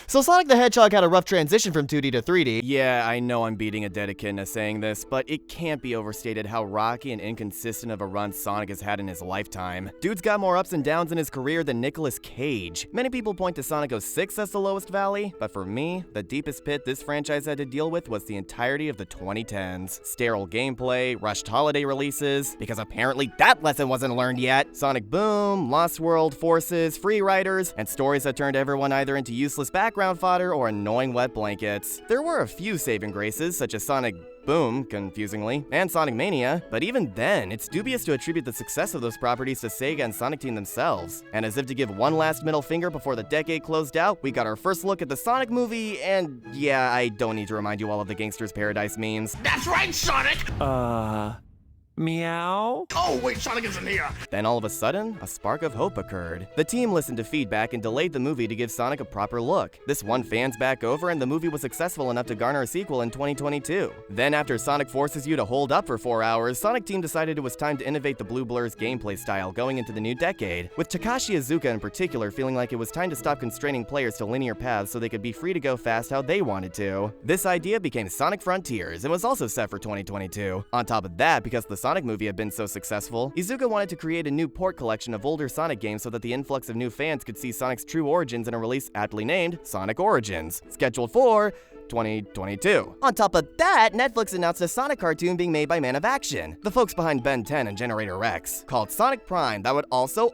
So Sonic the Hedgehog had a rough transition from 2D to 3D. Yeah, I know I'm beating a dead echidna saying this, but it can't be overstated how rocky and inconsistent of a run Sonic has had in his lifetime. Dude's got more ups and downs in his career than Nicolas Cage. Many people point to Sonic 06 as the lowest valley, but for me, the deepest pit this franchise had to deal with was the entirety of the 2010s. Sterile gameplay, rushed holiday releases, because apparently that lesson wasn't learned yet. Sonic Boom, Lost World, Forces, Free Riders, and stories that turned everyone either into useless background fodder or annoying wet blankets. There were a few saving graces, such as Sonic Boom, confusingly, and Sonic Mania, but even then, it's dubious to attribute the success of those properties to Sega and Sonic Team themselves. And as if to give one last middle finger before the decade closed out, we got our first look at the Sonic movie, and yeah, I don't need to remind you all of the Gangster's Paradise memes. That's right, Sonic! Meow? Oh, wait, Sonic isn't here! Then all of a sudden, a spark of hope occurred. The team listened to feedback and delayed the movie to give Sonic a proper look. This won fans back over, and the movie was successful enough to garner a sequel in 2022. Then after Sonic forces you to hold up for 4 hours, Sonic Team decided it was time to innovate the Blue Blur's gameplay style going into the new decade, with Takashi Iizuka in particular feeling like it was time to stop constraining players to linear paths so they could be free to go fast how they wanted to. This idea became Sonic Frontiers and was also set for 2022. On top of that, because the Sonic movie had been so successful, Iizuka wanted to create a new port collection of older Sonic games so that the influx of new fans could see Sonic's true origins in a release aptly named Sonic Origins, scheduled for 2022. On top of that, Netflix announced a Sonic cartoon being made by Man of Action, the folks behind Ben 10 and Generator Rex, called Sonic Prime that would also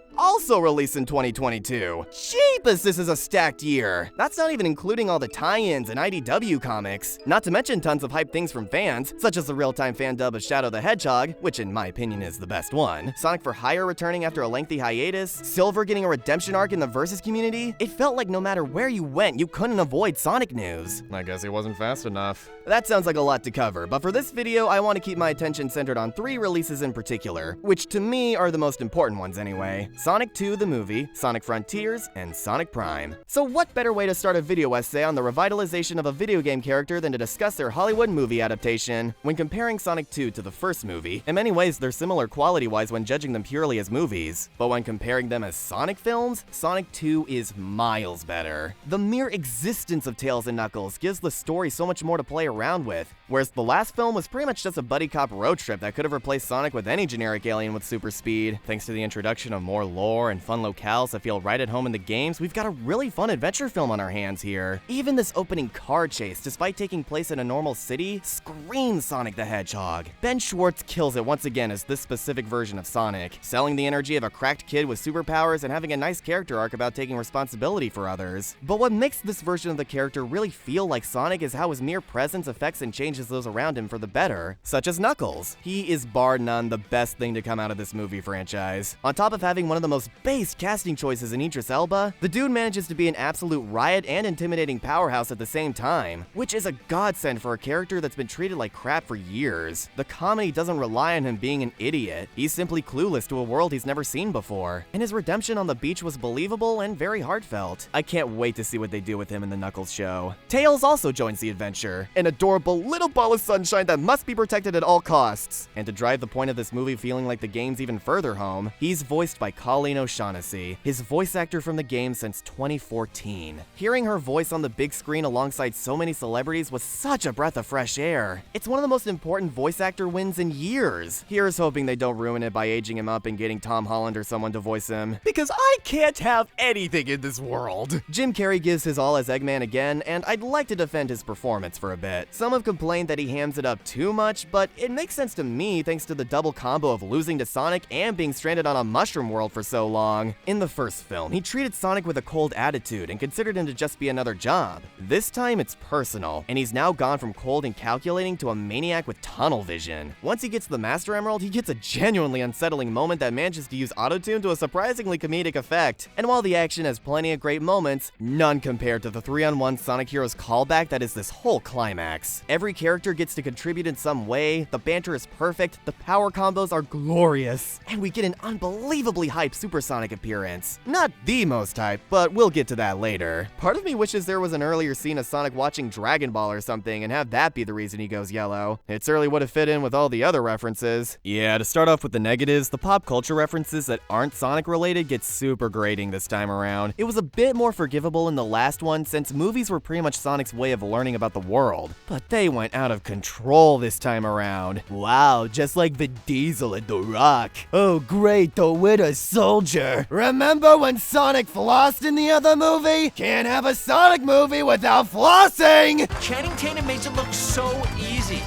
release in 2022. Jeepus, this is a stacked year. That's not even including all the tie-ins and IDW comics. Not to mention tons of hype things from fans, such as the real-time fan dub of Shadow the Hedgehog, which in my opinion is the best one, Sonic for Hire returning after a lengthy hiatus, Silver getting a redemption arc in the Versus community. It felt like no matter where you went, you couldn't avoid Sonic news. I guess he wasn't fast enough. That sounds like a lot to cover, but for this video, I want to keep my attention centered on 3 releases in particular, which to me are the most important ones anyway. Sonic 2 the movie, Sonic Frontiers, and Sonic Prime. So what better way to start a video essay on the revitalization of a video game character than to discuss their Hollywood movie adaptation? When comparing Sonic 2 to the first movie, in many ways they're similar quality-wise when judging them purely as movies, but when comparing them as Sonic films, Sonic 2 is miles better. The mere existence of Tails and Knuckles gives the story so much more to play around with, whereas the last film was pretty much just a buddy cop road trip that could have replaced Sonic with any generic alien with super speed. Thanks to the introduction of more lore and fun locales that feel right at home in the games, we've got a really fun adventure film on our hands here. Even this opening car chase, despite taking place in a normal city, screams Sonic the Hedgehog. Ben Schwartz kills it once again as this specific version of Sonic, selling the energy of a cracked kid with superpowers and having a nice character arc about taking responsibility for others. But what makes this version of the character really feel like Sonic is how his mere presence affects and changes those around him for the better, such as Knuckles. He is bar none the best thing to come out of this movie franchise. On top of having one of the most based casting choices in Idris Elba, the dude manages to be an absolute riot and intimidating powerhouse at the same time, which is a godsend for a character that's been treated like crap for years. The comedy doesn't rely on him being an idiot. He's simply clueless to a world he's never seen before, and his redemption on the beach was believable and very heartfelt. I can't wait to see what they do with him in the Knuckles show. Tails also joins the adventure, an adorable little ball of sunshine that must be protected at all costs. And to drive the point of this movie feeling like the game's even further home, he's voiced by Colleen O'Shaughnessy, his voice actor from the game since 2014. Hearing her voice on the big screen alongside so many celebrities was such a breath of fresh air. It's one of the most important voice actor wins in years. Here's hoping they don't ruin it by aging him up and getting Tom Holland or someone to voice him, because I can't have anything in this world. Jim Carrey gives his all as Eggman again, and I'd like to defend his performance for a bit. Some have complained that he hams it up too much, but it makes sense to me thanks to the double combo of losing to Sonic and being stranded on a mushroom world for so long. In the first film, he treated Sonic with a cold attitude and considered him to just be another job. This time it's personal, and he's now gone from cold and calculating to a maniac with tunnel vision. Once he gets the Master Emerald, he gets a genuinely unsettling moment that manages to use autotune to a surprisingly comedic effect. And while the action has plenty of great moments, none compared to the 3-on-1 Sonic Heroes callback act that is this whole climax. Every character gets to contribute in some way, the banter is perfect, the power combos are glorious, and we get an unbelievably hyped Supersonic appearance. Not the most hyped, but we'll get to that later. Part of me wishes there was an earlier scene of Sonic watching Dragon Ball or something and have that be the reason he goes yellow. It certainly would have fit in with all the other references. Yeah, to start off with the negatives, the pop culture references that aren't Sonic related get super grating this time around. It was a bit more forgivable in the last one since movies were pretty much Sonic's way of learning about the world, but they went out of control this time around. Wow, just like Vin Diesel and The Rock. Oh great, the Winter Soldier. Remember when Sonic flossed in the other movie? Can't have a Sonic movie without flossing! Channing Tatum makes it look so easy.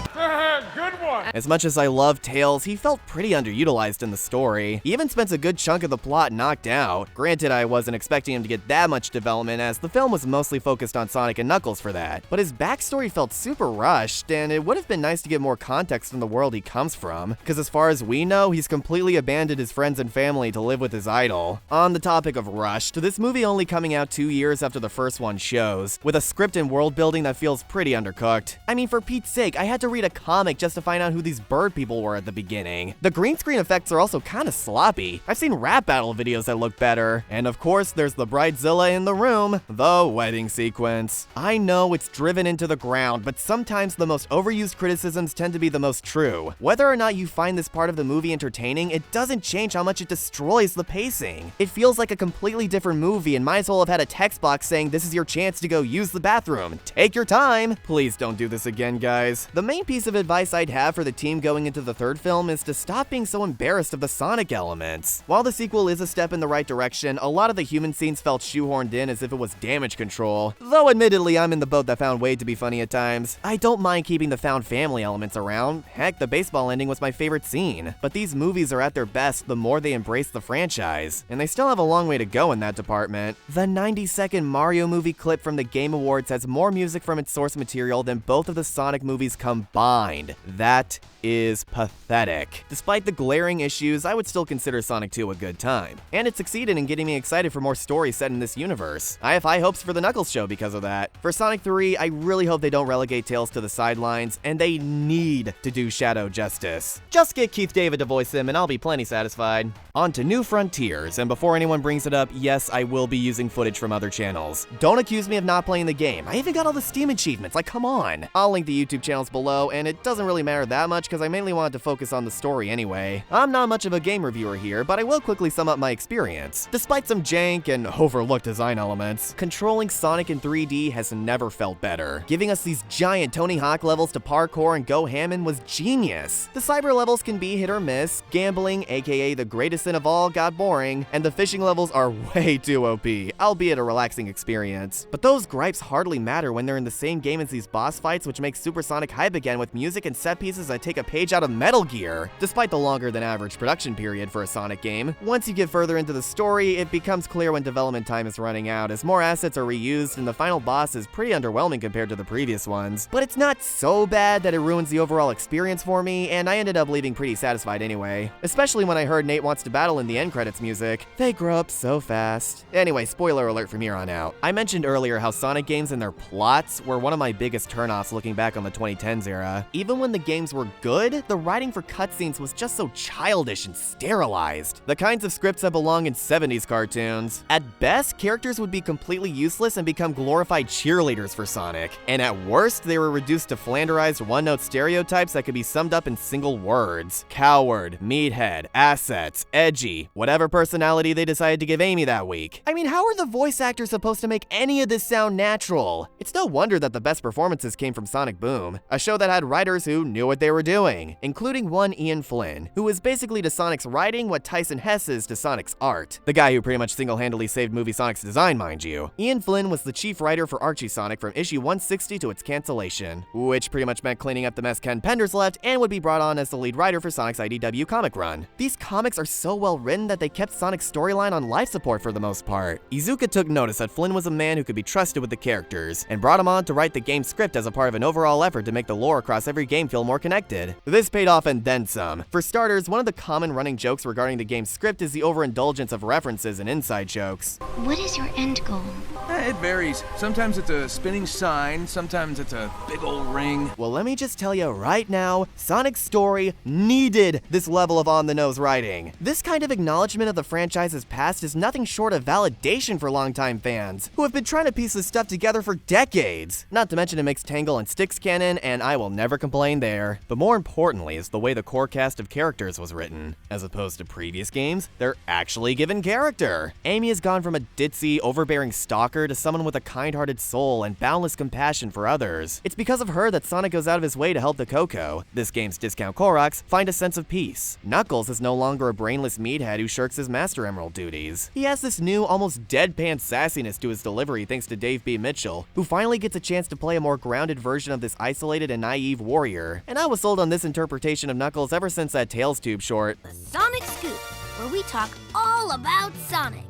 Good one. As much as I love Tails, he felt pretty underutilized in the story. He even spent a good chunk of the plot knocked out. Granted, I wasn't expecting him to get that much development as the film was mostly focused on Sonic and Knuckles for that, but his backstory felt super rushed, and it would have been nice to get more context in the world he comes from, because as far as we know, he's completely abandoned his friends and family to live with his idol. On the topic of rushed, this movie only coming out 2 years after the first one shows, with a script and world building that feels pretty undercooked. I mean, for Pete's sake, I had to read a comic just to find out who these bird people were at the beginning. The green screen effects are also kinda sloppy. I've seen rap battle videos that look better. And of course, there's the bridezilla in the room, the wedding sequence. I know it's driven into the ground, but sometimes the most overused criticisms tend to be the most true. Whether or not you find this part of the movie entertaining, it doesn't change how much it destroys the pacing. It feels like a completely different movie and might as well have had a text box saying this is your chance to go use the bathroom. Take your time. Please don't do this again, guys. The main piece of advice I'd have for the team going into the third film is to stop being so embarrassed of the Sonic elements. While the sequel is a step in the right direction, a lot of the human scenes felt shoehorned in as if it was damage control. Though admittedly, I'm in the boat that found Wade to be funny at times. I don't mind keeping the found family elements around. Heck, the baseball ending was my favorite scene. But these movies are at their best the more they embrace the franchise, and they still have a long way to go in that department. The 90-second Mario movie clip from the Game Awards has more music from its source material than both of the Sonic movies combined. That is pathetic. Despite the glaring issues, I would still consider Sonic 2 a good time, and it succeeded in getting me excited for more stories set in this universe. I have high hopes for the Knuckles show because of that. For Sonic 3, I really hope they don't relegate Tails to the sidelines, and they need to do Shadow justice. Just get Keith David to voice him and I'll be plenty satisfied. On to New Frontiers, and before anyone brings it up, yes, I will be using footage from other channels. Don't accuse me of not playing the game. I even got all the Steam achievements, like come on. I'll link the YouTube channels below, and it doesn't really matter that much because I mainly wanted to focus on the story anyway. I'm not much of a game reviewer here, but I will quickly sum up my experience. Despite some jank and overlooked design elements, controlling Sonic in 3D has never felt better. Giving us these giant Tony Hawk levels to parkour and go Hammond was genius. The cyber levels can be hit or miss, gambling, aka the greatest sin of all, got boring, and the fishing levels are way too OP, albeit a relaxing experience. But those gripes hardly matter when they're in the same game as these boss fights, which makes Supersonic hype again with music and set pieces that take a page out of Metal Gear. Despite the longer than average production period for a Sonic game, once you get further into the story, it becomes clear when development time is running out as more assets are reused and the final boss is pretty underwhelming compared to the previous ones. But it's not so bad that it ruins the overall experience for me, and I ended up leaving pretty satisfied anyway. Especially when I heard Nate Wants to Battle in the end credits music. They grow up so fast. Anyway, spoiler alert from here on out. I mentioned earlier how Sonic games and their plots were one of my biggest turnoffs looking back on the 2010s era. Even when the games were good, the writing for cutscenes was just so childish and sterilized. The kinds of scripts that belong in 70s cartoons. At best, characters would be completely useless and become glorified cheerleaders for Sonic. And at worst, they were reduced to flanderized one-note stereotypes that could be summed up in single words. Coward, meathead, assets, edgy, whatever personality they decided to give Amy that week. I mean, how are the voice actors supposed to make any of this sound natural? It's no wonder that the best performances came from Sonic Boom, a show that had writers who knew what they were doing, including one Ian Flynn, who was basically to Sonic's writing what Tyson Hesse is to Sonic's art. The guy who pretty much single-handedly saved movie Sonic's design, mind you. Ian Flynn was the chief writer for Archie Sonic from issue 160 to its cancellation, which pretty much meant cleaning up the mess Ken Penders left and would be brought on as the lead writer for Sonic's IDW comic run. These comics are so well written that they kept Sonic's storyline on life support for the most part. Iizuka took notice that Flynn was a man who could be trusted with the characters, and brought him on to write the game's script as a part of an overall effort to make the lore across across every game feel more connected. This paid off and then some. For starters, one of the common running jokes regarding the game's script is the overindulgence of references and inside jokes. What is your end goal? It varies. Sometimes it's a spinning sign, sometimes it's a big old ring. Well, let me just tell you right now, Sonic's story needed this level of on-the-nose writing. This kind of acknowledgement of the franchise's past is nothing short of validation for longtime fans, who have been trying to piece this stuff together for decades. Not to mention it makes Tangle and Styx canon, and I will never complain there. But more importantly is the way the core cast of characters was written. As opposed to previous games, they're actually given character. Amy has gone from a ditzy, overbearing stalker to someone with a kind-hearted soul and boundless compassion for others. It's because of her that Sonic goes out of his way to help the Coco, this game's discount Koroks, find a sense of peace. Knuckles is no longer a brainless meathead who shirks his Master Emerald duties. He has this new, almost deadpan sassiness to his delivery thanks to Dave B. Mitchell, who finally gets a chance to play a more grounded version of this isolated and naive warrior. And I was sold on this interpretation of Knuckles ever since that Tails Tube short. Sonic Scoop, where we talk all about Sonic.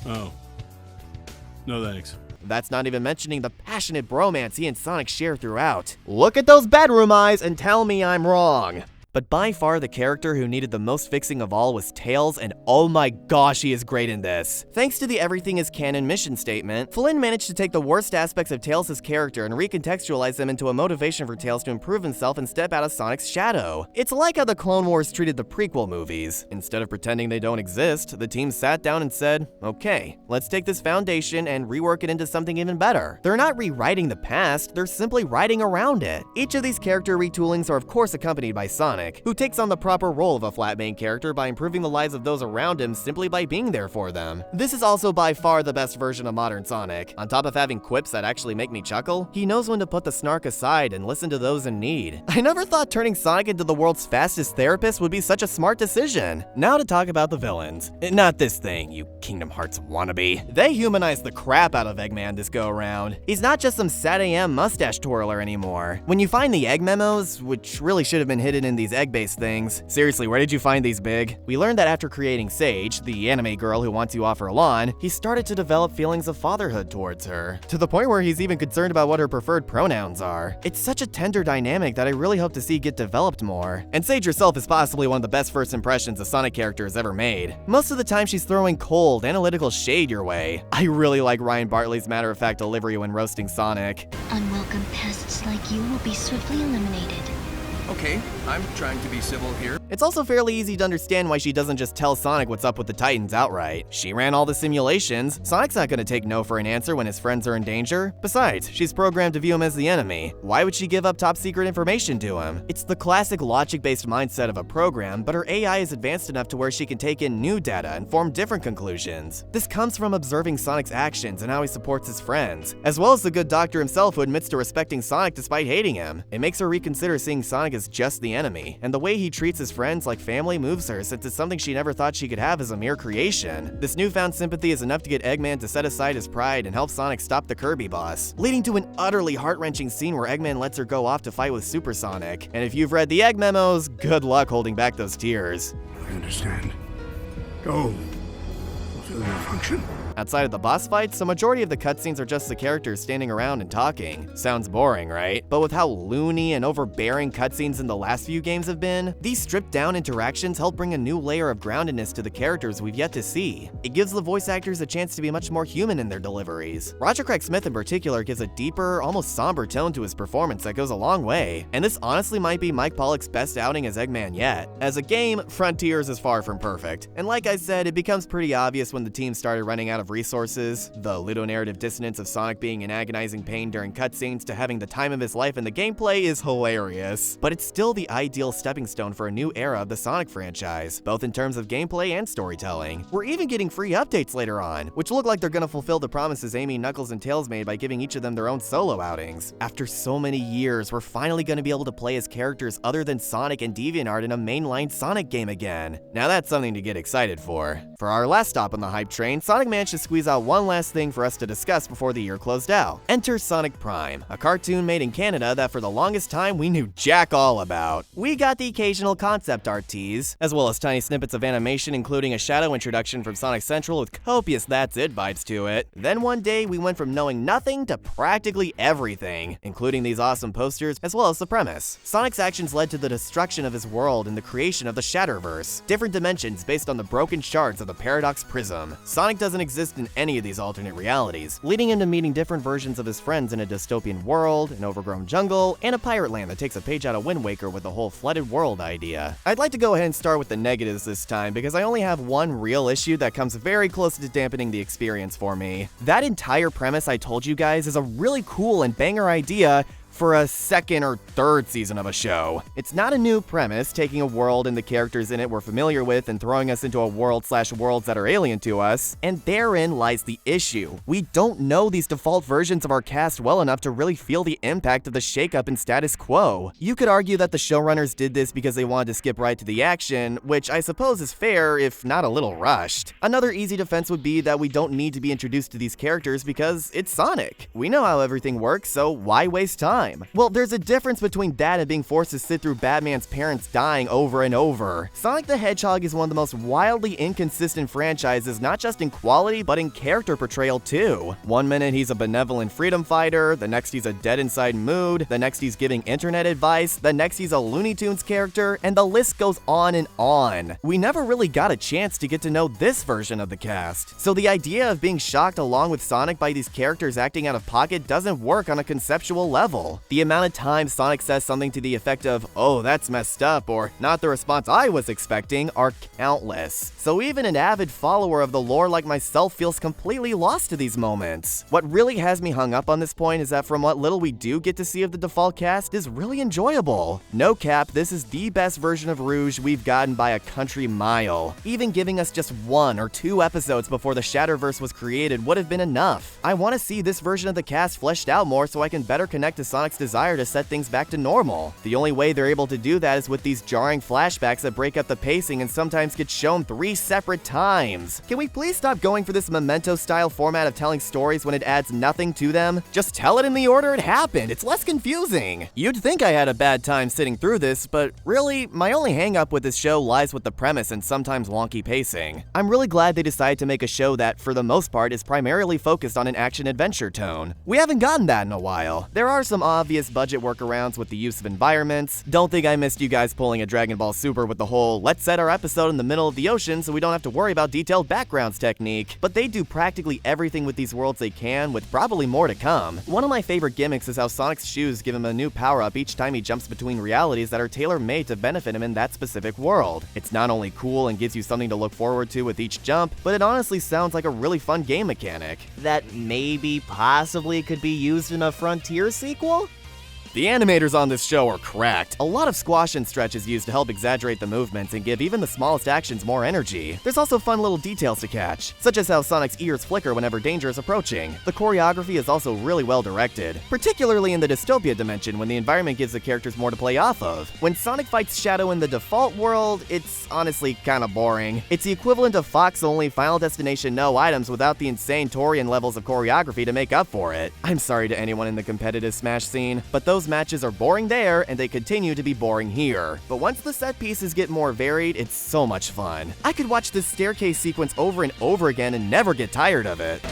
Oh. No thanks. That's not even mentioning the passionate bromance he and Sonic share throughout. Look at those bedroom eyes and tell me I'm wrong. But by far the character who needed the most fixing of all was Tails, and oh my gosh, he is great in this. Thanks to the everything is canon mission statement, Flynn managed to take the worst aspects of Tails' character and recontextualize them into a motivation for Tails to improve himself and step out of Sonic's shadow. It's like how the Clone Wars treated the prequel movies. Instead of pretending they don't exist, the team sat down and said, okay, let's take this foundation and rework it into something even better. They're not rewriting the past, they're simply writing around it. Each of these character retoolings are of course accompanied by Sonic, who takes on the proper role of a flat main character by improving the lives of those around him simply by being there for them. This is also by far the best version of modern Sonic. On top of having quips that actually make me chuckle, he knows when to put the snark aside and listen to those in need. I never thought turning Sonic into the world's fastest therapist would be such a smart decision. Now to talk about the villains. Not this thing, you Kingdom Hearts wannabe. They humanized the crap out of Eggman this go around. He's not just some sad AM mustache twirler anymore. When you find the egg memos, which really should have been hidden in these egg-based things. Seriously, where did you find these, Big? We learned that after creating Sage, the anime girl who wants you off her lawn, he started to develop feelings of fatherhood towards her, to the point where he's even concerned about what her preferred pronouns are. It's such a tender dynamic that I really hope to see get developed more. And Sage herself is possibly one of the best first impressions a Sonic character has ever made. Most of the time she's throwing cold, analytical shade your way. I really like Ryan Bartley's matter-of-fact delivery when roasting Sonic. Unwelcome pests like you will be swiftly eliminated. Okay, I'm trying to be civil here. It's also fairly easy to understand why she doesn't just tell Sonic what's up with the Titans outright. She ran all the simulations. Sonic's not gonna take no for an answer when his friends are in danger. Besides, she's programmed to view him as the enemy. Why would she give up top secret information to him? It's the classic logic-based mindset of a program, but her AI is advanced enough to where she can take in new data and form different conclusions. This comes from observing Sonic's actions and how he supports his friends, as well as the good doctor himself who admits to respecting Sonic despite hating him. It makes her reconsider seeing Sonic as just the enemy, and the way he treats his friends like family moves her since it's something she never thought she could have as a mere creation. This newfound sympathy is enough to get Eggman to set aside his pride and help Sonic stop the Kirby boss, leading to an utterly heart-wrenching scene where Eggman lets her go off to fight with Super Sonic. And if you've read the Egg memos, good luck holding back those tears. I understand. Go. Fulfill your function. Outside of the boss fights, the majority of the cutscenes are just the characters standing around and talking. Sounds boring, right? But with how loony and overbearing cutscenes in the last few games have been, these stripped-down interactions help bring a new layer of groundedness to the characters we've yet to see. It gives the voice actors a chance to be much more human in their deliveries. Roger Craig Smith in particular gives a deeper, almost somber tone to his performance that goes a long way, and this honestly might be Mike Pollock's best outing as Eggman yet. As a game, Frontiers is far from perfect, and like I said, it becomes pretty obvious when the team started running out of resources. The ludonarrative dissonance of Sonic being in agonizing pain during cutscenes to having the time of his life in the gameplay is hilarious. But it's still the ideal stepping stone for a new era of the Sonic franchise, both in terms of gameplay and storytelling. We're even getting free updates later on, which look like they're gonna fulfill the promises Amy, Knuckles, and Tails made by giving each of them their own solo outings. After so many years, we're finally gonna be able to play as characters other than Sonic and DeviantArt in a mainline Sonic game again. Now that's something to get excited for. For our last stop on the hype train, Sonic managed to squeeze out one last thing for us to discuss before the year closed out. Enter Sonic Prime, a cartoon made in Canada that for the longest time we knew jack all about. We got the occasional concept art tease, as well as tiny snippets of animation including a shadow introduction from Sonic Central with copious that's it vibes to it. Then one day we went from knowing nothing to practically everything, including these awesome posters as well as the premise. Sonic's actions led to the destruction of his world and the creation of the Shatterverse, different dimensions based on the broken shards of the Paradox Prism. Sonic doesn't exist in any of these alternate realities, leading him to meeting different versions of his friends in a dystopian world, an overgrown jungle, and a pirate land that takes a page out of Wind Waker with the whole flooded world idea. I'd like to go ahead and start with the negatives this time because I only have one real issue that comes very close to dampening the experience for me. That entire premise I told you guys is a really cool and banger idea for a second or third season of a show. It's not a new premise, taking a world and the characters in it we're familiar with and throwing us into a world/worlds that are alien to us, and therein lies the issue. We don't know these default versions of our cast well enough to really feel the impact of the shakeup in status quo. You could argue that the showrunners did this because they wanted to skip right to the action, which I suppose is fair, if not a little rushed. Another easy defense would be that we don't need to be introduced to these characters because it's Sonic. We know how everything works, so why waste time? Well, there's a difference between that and being forced to sit through Batman's parents dying over and over. Sonic the Hedgehog is one of the most wildly inconsistent franchises, not just in quality, but in character portrayal too. One minute he's a benevolent freedom fighter, the next he's a dead inside mood, the next he's giving internet advice, the next he's a Looney Tunes character, and the list goes on and on. We never really got a chance to get to know this version of the cast. So the idea of being shocked along with Sonic by these characters acting out of pocket doesn't work on a conceptual level. The amount of times Sonic says something to the effect of, "Oh, that's messed up," or "not the response I was expecting," are countless. So even an avid follower of the lore like myself feels completely lost to these moments. What really has me hung up on this point is that from what little we do get to see of the default cast is really enjoyable. No cap, this is the best version of Rouge we've gotten by a country mile. Even giving us just 1 or 2 episodes before the Shatterverse was created would have been enough. I want to see this version of the cast fleshed out more so I can better connect to Sonic's desire to set things back to normal. The only way they're able to do that is with these jarring flashbacks that break up the pacing and sometimes get shown 3 separate times. Can we please stop going for this Memento-style format of telling stories when it adds nothing to them? Just tell it in the order it happened, it's less confusing. You'd think I had a bad time sitting through this, but really, my only hang-up with this show lies with the premise and sometimes wonky pacing. I'm really glad they decided to make a show that, for the most part, is primarily focused on an action-adventure tone. We haven't gotten that in a while. There are some obvious budget workarounds with the use of environments. Don't think I missed you guys pulling a Dragon Ball Super with the whole "let's set our episode in the middle of the ocean so we don't have to worry about detailed backgrounds" technique, but they do practically everything with these worlds they can, with probably more to come. One of my favorite gimmicks is how Sonic's shoes give him a new power-up each time he jumps between realities that are tailor-made to benefit him in that specific world. It's not only cool and gives you something to look forward to with each jump, but it honestly sounds like a really fun game mechanic that maybe possibly could be used in a Frontier sequel? The animators on this show are cracked. A lot of squash and stretch is used to help exaggerate the movements and give even the smallest actions more energy. There's also fun little details to catch, such as how Sonic's ears flicker whenever danger is approaching. The choreography is also really well directed, particularly in the dystopia dimension when the environment gives the characters more to play off of. When Sonic fights Shadow in the default world, it's honestly kinda boring. It's the equivalent of Fox-only Final Destination no items without the insane Torian levels of choreography to make up for it. I'm sorry to anyone in the competitive Smash scene, but those matches are boring there, and they continue to be boring here. But once the set pieces get more varied, it's so much fun. I could watch this staircase sequence over and over again and never get tired of it.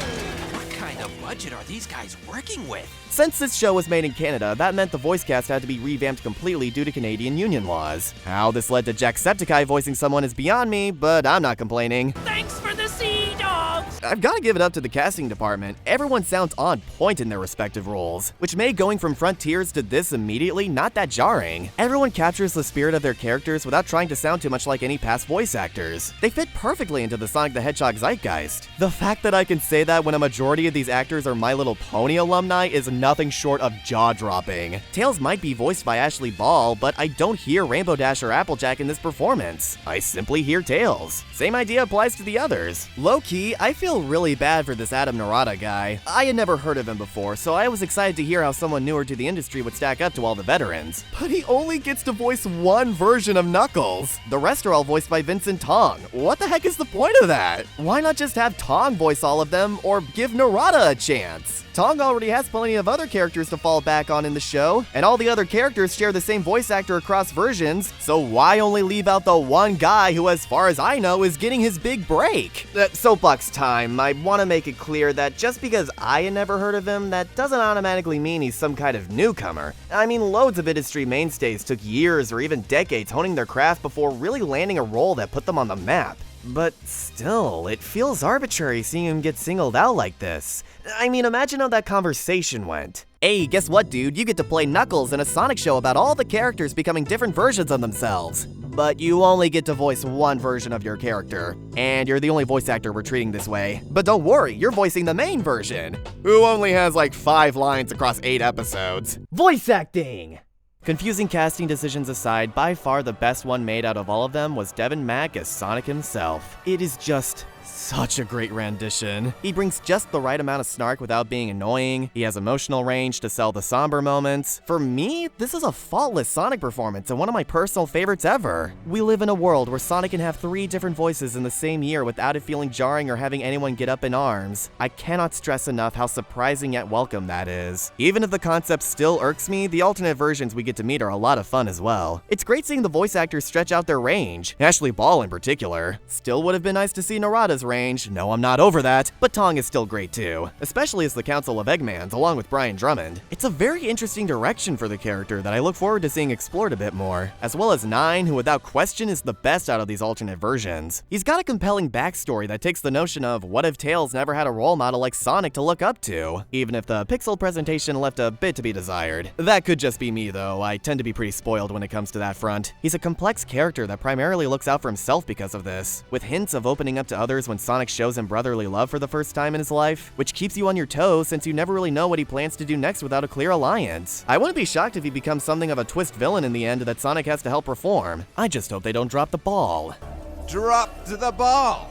What kind of budget are these guys working with? Since this show was made in Canada, that meant the voice cast had to be revamped completely due to Canadian union laws. How this led to Jacksepticeye voicing someone is beyond me, but I'm not complaining. Thanks for the Sea Dogs! I've got to give it up to the casting department. Everyone sounds on point in their respective roles, which made going from Frontiers to this immediately not that jarring. Everyone captures the spirit of their characters without trying to sound too much like any past voice actors. They fit perfectly into the Sonic the Hedgehog zeitgeist. The fact that I can say that when a majority of these actors are My Little Pony alumni is nothing short of jaw-dropping. Tails might be voiced by Ashley Ball, but I don't hear Rainbow Dash or Applejack in this performance. I simply hear Tails. Same idea applies to the others. Low-key, I feel feel really bad for this Adam Narada guy. I had never heard of him before, so I was excited to hear how someone newer to the industry would stack up to all the veterans. But he only gets to voice one version of Knuckles. The rest are all voiced by Vincent Tong. What the heck is the point of that? Why not just have Tong voice all of them, or give Narada a chance? Tong already has plenty of other characters to fall back on in the show, and all the other characters share the same voice actor across versions, so why only leave out the one guy who, as far as I know, is getting his big break? Soapbox time. I want to make it clear that just because I had never heard of him, that doesn't automatically mean he's some kind of newcomer. I mean, loads of industry mainstays took years or even decades honing their craft before really landing a role that put them on the map. But still, it feels arbitrary seeing him get singled out like this. I mean, imagine how that conversation went. Hey, guess what, dude? You get to play Knuckles in a Sonic show about all the characters becoming different versions of themselves. But you only get to voice one version of your character. And you're the only voice actor we're treating this way. But don't worry, you're voicing the main version, who only has like 5 lines across 8 episodes. Voice acting! Confusing casting decisions aside, by far the best one made out of all of them was Devin Mack as Sonic himself. It is just such a great rendition. He brings just the right amount of snark without being annoying. He has emotional range to sell the somber moments. For me, this is a faultless Sonic performance and one of my personal favorites ever. We live in a world where Sonic can have 3 different voices in the same year without it feeling jarring or having anyone get up in arms. I cannot stress enough how surprising yet welcome that is. Even if the concept still irks me, the alternate versions we get to meet are a lot of fun as well. It's great seeing the voice actors stretch out their range, Ashley Ball in particular. Still would have been nice to see Narada's range. No, I'm not over that, but Tong is still great too, especially as the Council of Eggmans along with Brian Drummond. It's a very interesting direction for the character that I look forward to seeing explored a bit more, as well as Nine, who without question is the best out of these alternate versions. He's got a compelling backstory that takes the notion of what if Tails never had a role model like Sonic to look up to, even if the pixel presentation left a bit to be desired. That could just be me though, I tend to be pretty spoiled when it comes to that front. He's a complex character that primarily looks out for himself because of this, with hints of opening up to others when Sonic shows him brotherly love for the first time in his life, which keeps you on your toes since you never really know what he plans to do next without a clear alliance. I wouldn't be shocked if he becomes something of a twist villain in the end that Sonic has to help reform. I just hope they don't drop the ball. Drop the ball.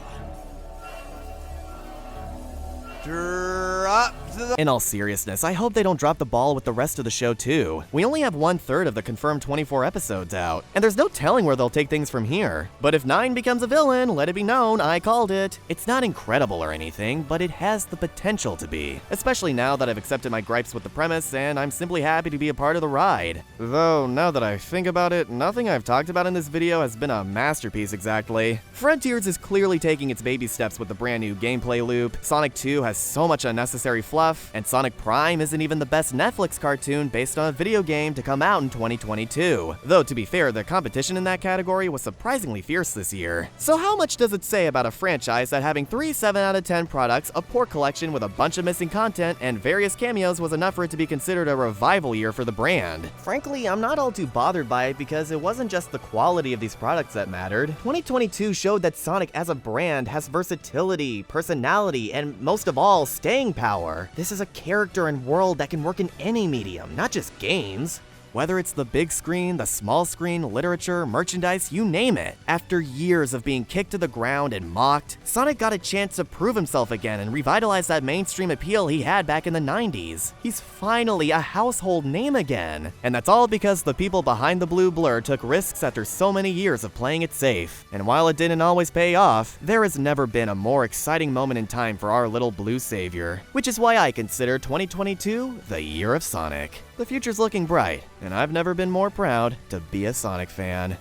Drop the... In all seriousness, I hope they don't drop the ball with the rest of the show too. We only have 1/3 of the confirmed 24 episodes out, and there's no telling where they'll take things from here. But if Nine becomes a villain, let it be known, I called it. It's not incredible or anything, but it has the potential to be. Especially now that I've accepted my gripes with the premise, and I'm simply happy to be a part of the ride. Though, now that I think about it, nothing I've talked about in this video has been a masterpiece exactly. Frontiers is clearly taking its baby steps with the brand new gameplay loop, Sonic 2 has so much unnecessary fluff, and Sonic Prime isn't even the best Netflix cartoon based on a video game to come out in 2022. Though to be fair, the competition in that category was surprisingly fierce this year. So how much does it say about a franchise that having 3 7 out of 10 products, a poor collection with a bunch of missing content, and various cameos was enough for it to be considered a revival year for the brand? Frankly, I'm not all too bothered by it because it wasn't just the quality of these products that mattered. 2022 showed that Sonic as a brand has versatility, personality, and most of all, staying power. This is a character and world that can work in any medium, not just games. Whether it's the big screen, the small screen, literature, merchandise, you name it. After years of being kicked to the ground and mocked, Sonic got a chance to prove himself again and revitalize that mainstream appeal he had back in the 90s. He's finally a household name again. And that's all because the people behind the blue blur took risks after so many years of playing it safe. And while it didn't always pay off, there has never been a more exciting moment in time for our little blue savior. Which is why I consider 2022 the year of Sonic. The future's looking bright, and I've never been more proud to be a Sonic fan.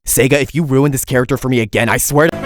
Sega, if you ruin this character for me again, I swear to—